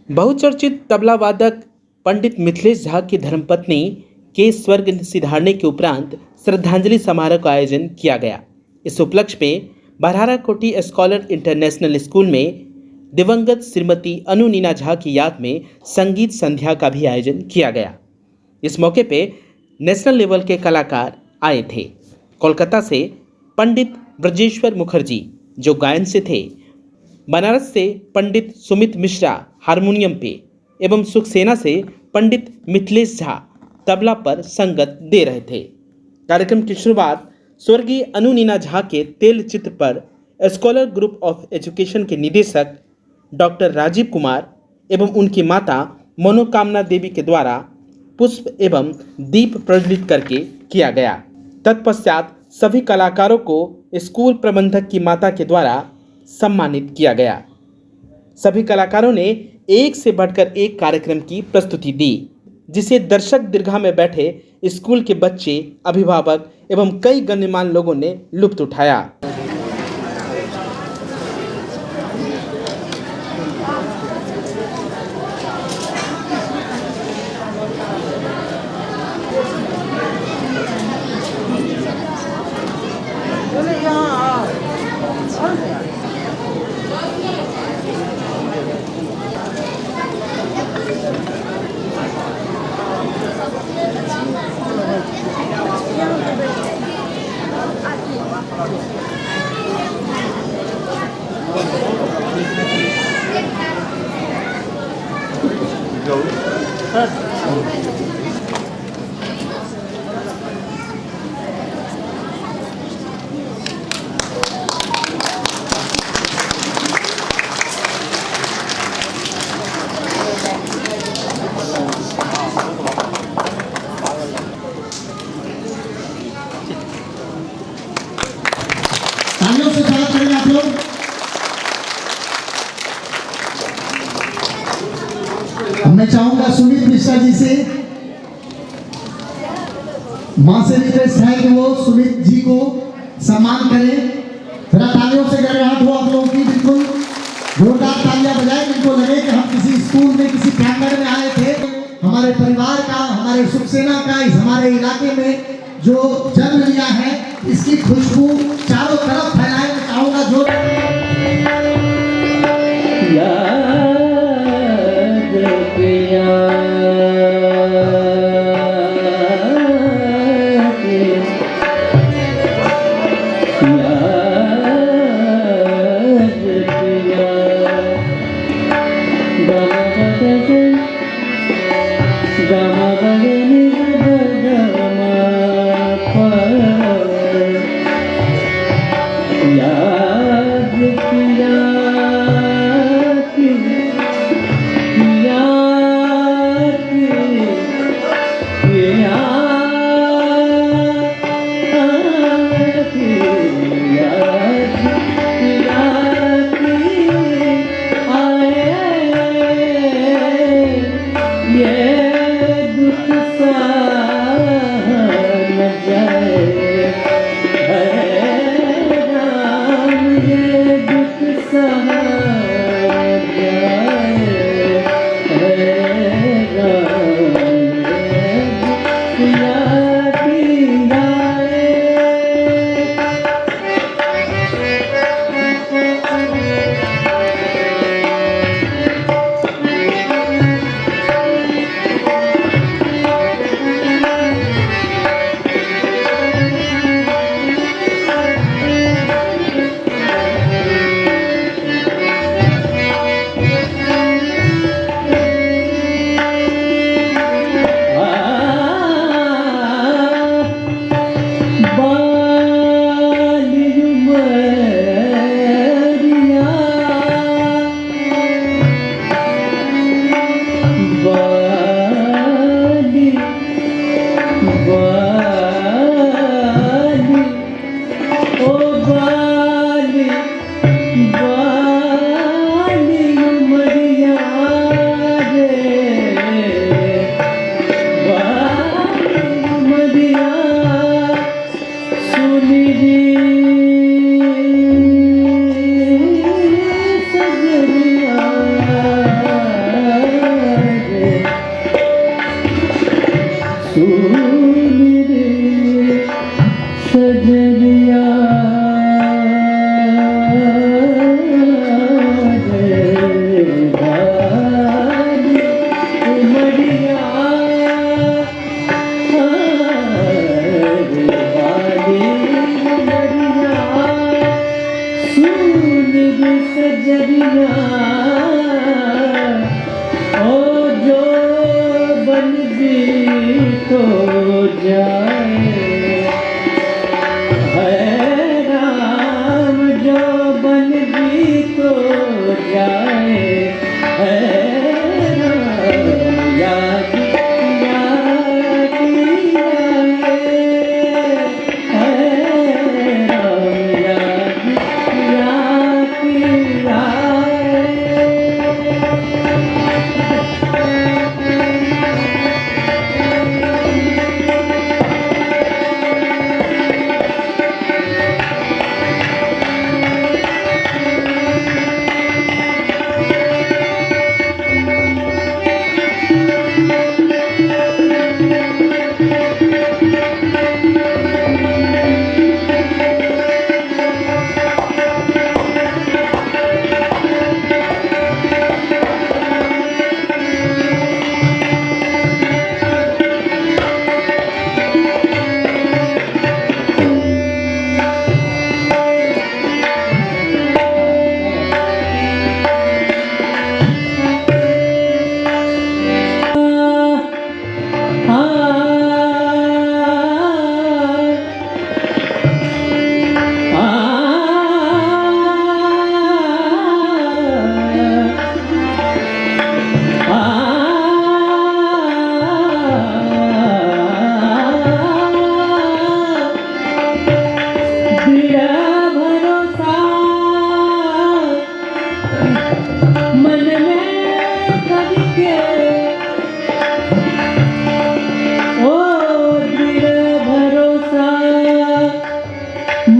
बहुचर्चित तबला वादक पंडित मिथिलेश झा की धर्मपत्नी के स्वर्ग सिधारने के उपरांत श्रद्धांजलि समारोह का आयोजन किया गया। इस उपलक्ष्य में बरहारा कोटी स्कॉलर इंटरनेशनल स्कूल में दिवंगत श्रीमती अनु नीना झा की याद में संगीत संध्या का भी आयोजन किया गया। इस मौके पे नेशनल लेवल के कलाकार आए थे। कोलकाता से पंडित ब्रजेश्वर मुखर्जी जो गायन से थे, बनारस से पंडित सुमित मिश्रा हारमोनियम पे एवं सुखसेना से पंडित मिथिलेश झा तबला पर संगत दे रहे थे। कार्यक्रम की शुरुआत स्वर्गीय अनु नीना झा के तेल चित्र पर स्कॉलर ग्रुप ऑफ एजुकेशन के निदेशक डॉक्टर राजीव कुमार एवं उनकी माता मनोकामना देवी के द्वारा पुष्प एवं दीप प्रज्वलित करके किया गया। तत्पश्चात सभी कलाकारों को स्कूल प्रबंधक की माता के द्वारा सम्मानित किया गया। सभी कलाकारों ने एक से बढ़कर एक कार्यक्रम की प्रस्तुति दी, जिसे दर्शक दीर्घा में बैठे स्कूल के बच्चे, अभिभावक एवं कई गणमान्य लोगों ने लुत्फ उठाया। तालियों से स्वागत करेंगे आप लोग। मैं चाहूंगा सुमित मिश्रा जी से, मां से रिक्वेस्ट है कि वो सुमित जी को सम्मान करें। जरा तालियों से गड़गड़ाहट हो आप लोगों की, बिल्कुल जोरदार तालियां बजाएं। इनको लगे कि हम किसी स्कूल में, किसी प्रांगण में आए थे। हमारे परिवार का, हमारे सुखसेना का, इस हमारे इलाके में जो जन्म लिया है, इसकी खुशबू चारों तरफ फैलाए। मैं चाहूंगा जो जाए, है राम जो बन भी तो जाए, है राम याद याद आए, है राम याद याद आए।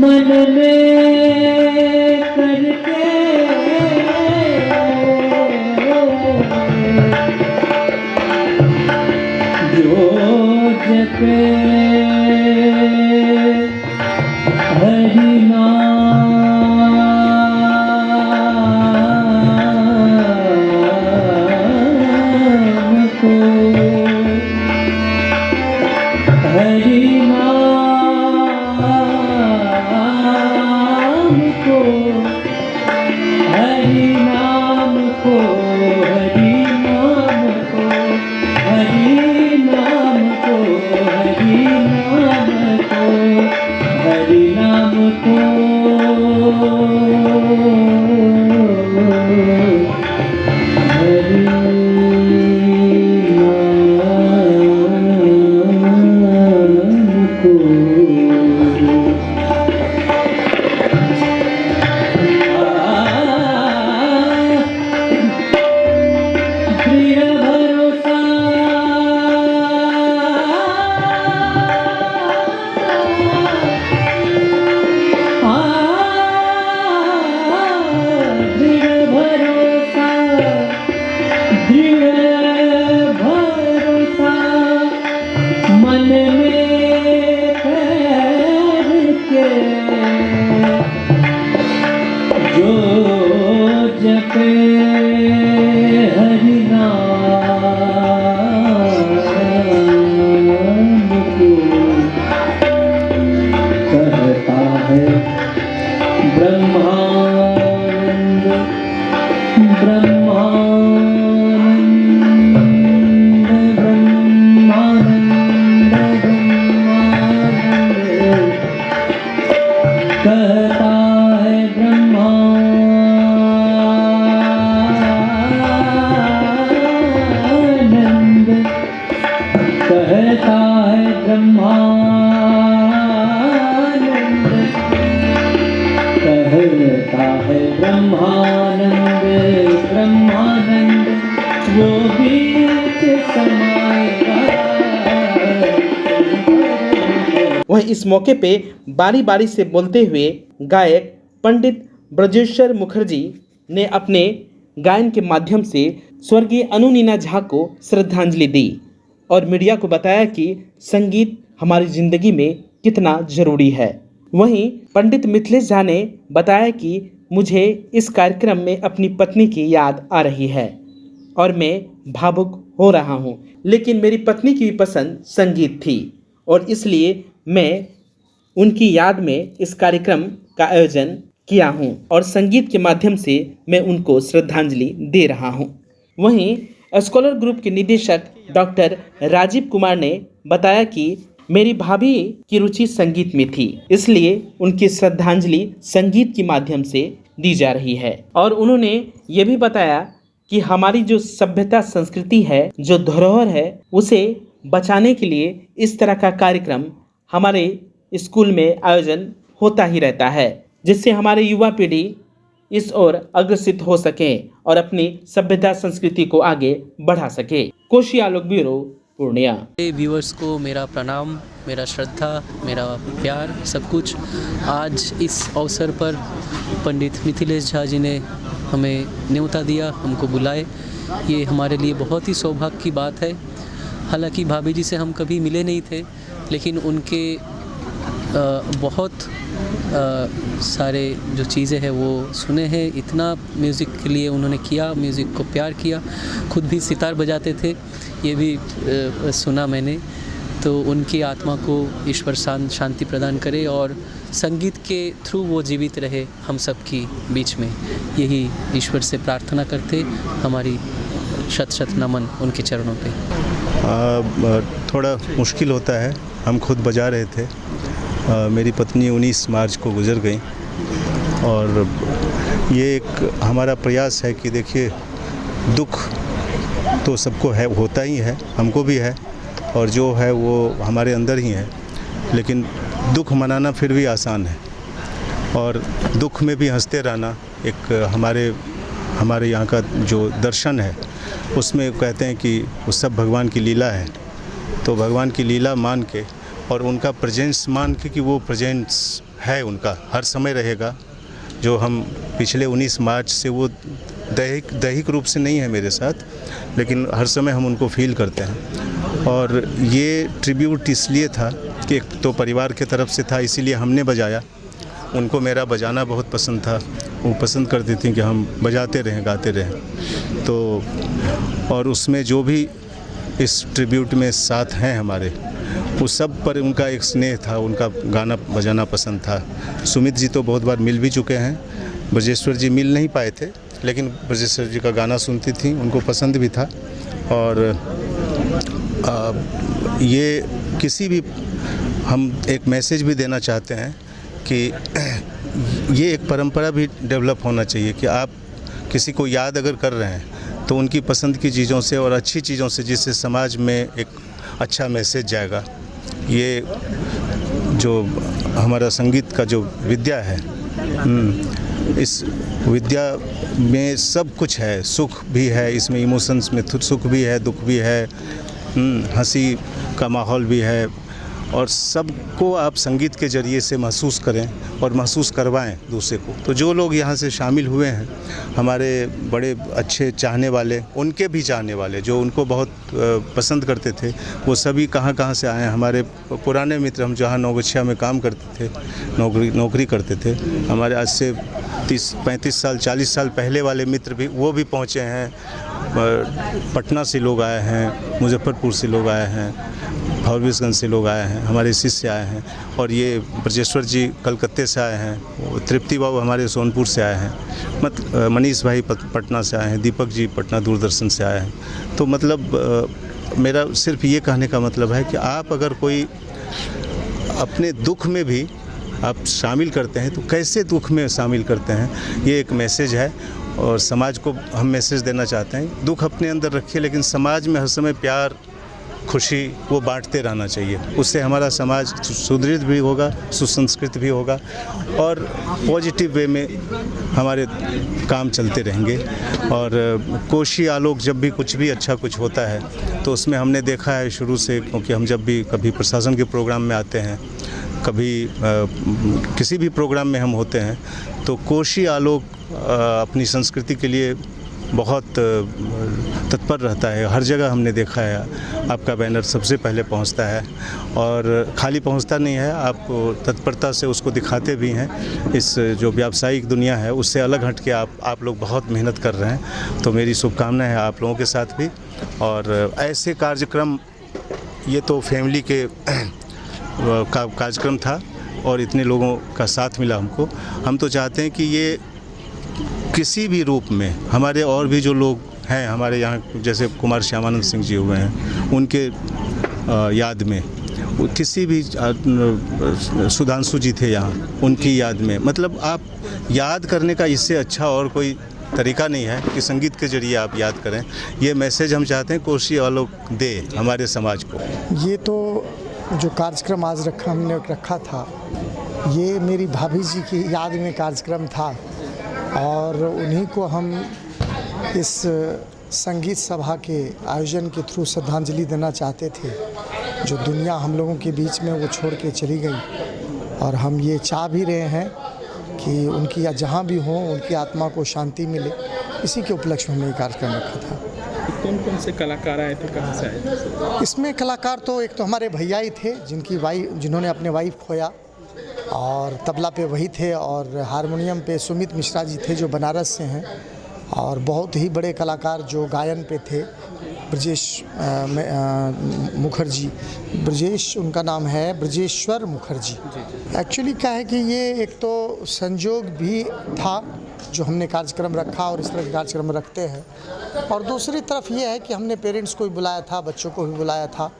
मन में करके जो जपे हरि नाम को, हरि नाम को, हरि नाम को, हरि नाम को, हरि नाम को, हरि नाम को, हरि नाम को, हरि नाम को। प्रिय भरोसा दृढ़ भरोसा, दृढ़ भरोसा मन में करके जो जपे हरि नाम को, कहता है ब्रह्मानंद, ब्रह्मानंद, ब्रह्मानंद, ब्रह्मानंद, कहता है ब्रह्मानंद, कहता है ब्रह्मानंद, कहता है ब्रह्मानंद, ब्रह्मानंद वो बीच समाएगा। वहीं इस मौके पे बारी बारी से बोलते हुए गायक पंडित ब्रजेश्वर मुखर्जी ने अपने गायन के माध्यम से स्वर्गीय अनु नीना झा को श्रद्धांजलि दी और मीडिया को बताया कि संगीत हमारी जिंदगी में कितना जरूरी है। वहीं पंडित मिथिलेश झा ने बताया कि मुझे इस कार्यक्रम में अपनी पत्नी की याद आ रही है और मैं भावुक हो रहा हूं, लेकिन मेरी पत्नी की भी पसंद संगीत थी और इसलिए मैं उनकी याद में इस कार्यक्रम का आयोजन किया हूं और संगीत के माध्यम से मैं उनको श्रद्धांजलि दे रहा हूं। वहीं स्कॉलर ग्रुप के निदेशक डॉक्टर राजीव कुमार ने बताया कि मेरी भाभी की रुचि संगीत में थी, इसलिए उनकी श्रद्धांजलि संगीत के माध्यम से दी जा रही है। और उन्होंने ये भी बताया कि हमारी जो सभ्यता संस्कृति है, जो धरोहर है, उसे बचाने के लिए इस तरह का कार्यक्रम हमारे स्कूल में आयोजन होता ही रहता है, जिससे हमारे युवा पीढ़ी इस ओर अग्रसित हो सके और अपनी सभ्यता संस्कृति को आगे बढ़ा सके। कोशी आलोक ब्यूरो, पूर्णिया। व्यूअर्स को मेरा प्रणाम, मेरा श्रद्धा, मेरा प्यार, सब कुछ। आज इस अवसर पर पंडित मिथिलेश झा जी ने हमें न्योता दिया, हमको बुलाए। ये हमारे लिए बहुत ही सौभाग्य की बात है। हालांकि भाभी जी से हम कभी मिले नहीं थे, लेकिन उनके बहुत सारे जो चीज़ें हैं वो सुने हैं। इतना म्यूज़िक के लिए उन्होंने किया, म्यूज़िक को प्यार किया। खुद भी सितार बजाते थे, ये भी सुना मैंने। तो उनकी आत्मा को ईश्वर शांति प्रदान करे और संगीत के थ्रू वो जीवित रहे हम सब की बीच में, यही ईश्वर से प्रार्थना करते। हमारी शत शत नमन उनके चरणों पे। थोड़ा मुश्किल होता है। हम खुद बजा रहे थे। मेरी पत्नी 19 मार्च को गुजर गई और ये एक हमारा प्रयास है कि देखिए, दुख तो सबको है, होता ही है, हमको भी है, और जो है वो हमारे अंदर ही है। लेकिन दुख मनाना फिर भी आसान है, और दुख में भी हंसते रहना एक हमारे यहाँ का जो दर्शन है, उसमें कहते हैं कि वो सब भगवान की लीला है। तो भगवान की लीला मान के और उनका प्रेजेंस मान के कि वो प्रेजेंस है, उनका हर समय रहेगा। जो हम पिछले 19 मार्च से वो दैहिक रूप से नहीं है मेरे साथ, लेकिन हर समय हम उनको फील करते हैं। और ये ट्रिब्यूट इसलिए था कि एक तो परिवार के तरफ से था, इसीलिए हमने बजाया। उनको मेरा बजाना बहुत पसंद था, वो पसंद करती थी कि हम बजाते रहें, गाते रहें। तो और उसमें जो भी इस ट्रिब्यूट में साथ हैं हमारे, वो सब पर उनका एक स्नेह था, उनका गाना बजाना पसंद था। सुमित जी तो बहुत बार मिल भी चुके हैं, ब्रजेश्वर जी मिल नहीं पाए थे, लेकिन ब्रजेश्वर जी का गाना सुनती थी, उनको पसंद भी था। और ये किसी भी हम एक मैसेज भी देना चाहते हैं कि ये एक परंपरा भी डेवलप होना चाहिए कि आप किसी को याद अगर कर रहे हैं तो उनकी पसंद की चीज़ों से और अच्छी चीज़ों से, जिससे समाज में एक अच्छा मैसेज जाएगा। ये जो हमारा संगीत का जो विद्या है, इस विद्या में सब कुछ है, सुख भी है, इसमें इमोशंस में सुख भी है, दुख भी है, हंसी का माहौल भी है, और सबको आप संगीत के ज़रिए से महसूस करें और महसूस करवाएं दूसरे को। तो जो लोग यहाँ से शामिल हुए हैं, हमारे बड़े अच्छे चाहने वाले, उनके भी चाहने वाले जो उनको बहुत पसंद करते थे, वो सभी कहाँ से आए हैं। हमारे पुराने मित्र, हम जहाँ नौगछिया में काम करते थे, नौकरी करते थे, हमारे आज से 30-35 साल 40 साल पहले वाले मित्र भी, वो भी पहुँचे हैं। पटना से लोग आए हैं, मुजफ्फरपुर से लोग आए हैं, फॉरबिसगंज से लोग आए हैं, हमारे शिष्य आए हैं। और ये ब्रजेश्वर जी कलकत्ते से आए हैं, तृप्ति बाबू हमारे सोनपुर से आए हैं, मनीष भाई पटना से आए हैं, दीपक जी पटना दूरदर्शन से आए हैं। तो मतलब मेरा सिर्फ ये कहने का मतलब है कि आप अगर कोई अपने दुख में भी आप शामिल करते हैं तो कैसे दुख में शामिल करते हैं, ये एक मैसेज है। और समाज को हम मैसेज देना चाहते हैं, दुख अपने अंदर रखिए, लेकिन समाज में हर समय प्यार, खुशी वो बांटते रहना चाहिए। उससे हमारा समाज सुदृढ़ भी होगा, सुसंस्कृत भी होगा, और पॉजिटिव वे में हमारे काम चलते रहेंगे। और कोशी आलोक जब भी कुछ भी अच्छा कुछ होता है तो उसमें हमने देखा है शुरू से, क्योंकि हम जब भी कभी प्रशासन के प्रोग्राम में आते हैं, कभी किसी भी प्रोग्राम में हम होते हैं, तो कोशी आलोक अपनी संस्कृति के लिए बहुत तत्पर रहता है। हर जगह हमने देखा है आपका बैनर सबसे पहले पहुंचता है, और खाली पहुंचता नहीं है, आप तत्परता से उसको दिखाते भी हैं। इस जो व्यावसायिक दुनिया है उससे अलग हट के आप लोग बहुत मेहनत कर रहे हैं। तो मेरी शुभकामनाएं है आप लोगों के साथ भी। और ऐसे कार्यक्रम, ये तो फैमिली के का कार्यक्रम था और इतने लोगों का साथ मिला हमको। हम तो चाहते हैं कि ये किसी भी रूप में हमारे और भी जो लोग हैं हमारे यहाँ, जैसे कुमार श्यामानंद सिंह जी हुए हैं, उनके याद में किसी भी सुधांशु जी थे यहाँ, उनकी याद में, मतलब आप याद करने का इससे अच्छा और कोई तरीका नहीं है कि संगीत के जरिए आप याद करें। ये मैसेज हम चाहते हैं कोशी वालों दे हमारे समाज को। ये तो जो कार्यक्रम आज हमने रखा था, ये मेरी भाभी जी की याद में कार्यक्रम था और उन्हीं को हम इस संगीत सभा के आयोजन के थ्रू श्रद्धांजलि देना चाहते थे। जो दुनिया हम लोगों के बीच में वो छोड़ के चली गई और हम ये चाह भी रहे हैं कि उनकी जहाँ भी हों उनकी आत्मा को शांति मिले। इसी के उपलक्ष्य में हमने ये कार्यक्रम रखा था। कौन कौन से कलाकार आए थे, कहाँ से आए थे? इसमें कलाकार तो एक तो हमारे भैया ही थे जिन्होंने अपने वाइफ खोया, और तबला पे वही थे, और हारमोनियम पे सुमित मिश्रा जी थे जो बनारस से हैं, और बहुत ही बड़े कलाकार जो गायन पे थे ब्रजेश मुखर्जी, उनका नाम है ब्रजेश्वर मुखर्जी। एक्चुअली क्या है कि ये एक तो संजोग भी था जो हमने कार्यक्रम रखा और इस तरह के कार्यक्रम रखते हैं, और दूसरी तरफ ये है कि हमने पेरेंट्स को भी बुलाया था, बच्चों को भी बुलाया था,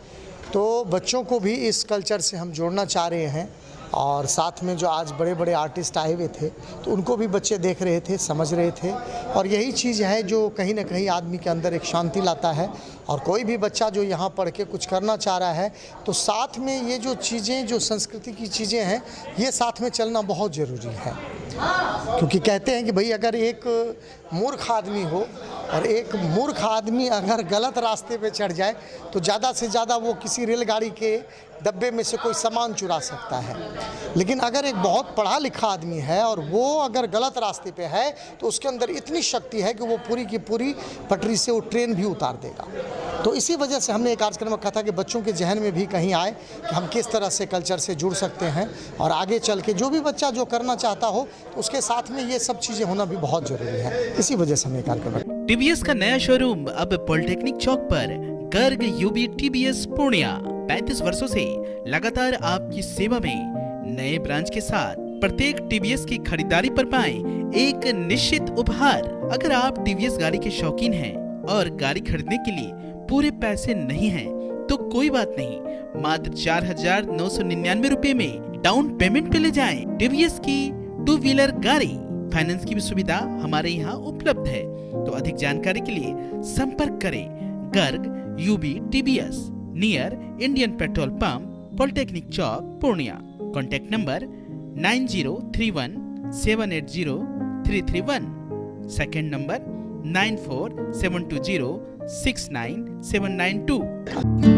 तो बच्चों को भी इस कल्चर से हम जोड़ना चाह रहे हैं। और साथ में जो आज बड़े बड़े आर्टिस्ट आए हुए थे तो उनको भी बच्चे देख रहे थे, समझ रहे थे, और यही चीज़ है जो कहीं ना कहीं आदमी के अंदर एक शांति लाता है। और कोई भी बच्चा जो यहाँ पढ़ के कुछ करना चाह रहा है तो साथ में ये जो चीज़ें, जो संस्कृति की चीज़ें हैं, ये साथ में चलना बहुत ज़रूरी है। क्योंकि कहते हैं कि भाई अगर एक मूर्ख आदमी हो और एक मूर्ख आदमी अगर गलत रास्ते पे चढ़ जाए तो ज़्यादा से ज़्यादा वो किसी रेलगाड़ी के डब्बे में से कोई सामान चुरा सकता है, लेकिन अगर एक बहुत पढ़ा लिखा आदमी है और वो अगर गलत रास्ते पे है तो उसके अंदर इतनी शक्ति है कि वो पूरी की पूरी पटरी से वो ट्रेन भी उतार देगा। तो इसी वजह से हमने एक कार्यक्रम रखा था कि बच्चों के जहन में भी कहीं आए कि हम किस तरह से कल्चर से जुड़ सकते हैं, और आगे चल के जो भी बच्चा जो करना चाहता हो तो उसके साथ में ये सब चीज़ें होना भी बहुत ज़रूरी है। इसी वजह से हमने कार्यक्रम रखा। टीवीएस का नया शोरूम अब पॉलिटेक्निक चौक पर, गर्ग यूबी टीवीएस पूर्णिया 35 वर्षों से लगातार आपकी सेवा में। नए ब्रांच के साथ प्रत्येक टीवीएस की खरीदारी पर पाएं एक निश्चित उपहार। अगर आप टीवीएस गाड़ी के शौकीन हैं और गाड़ी खरीदने के लिए पूरे पैसे नहीं हैं, तो कोई बात नहीं, मात्र 4,999 रुपए में डाउन पेमेंट पे ले जाएं टीवीएस की 2 व्हीलर गाड़ी। फाइनेंस की भी सुविधा हमारे यहाँ उपलब्ध है। तो अधिक जानकारी के लिए संपर्क करें Garg UB TVS, near Indian petrol pump, polytechnic chowk, Purnia. Contact number 9031780331, second number 9472069792।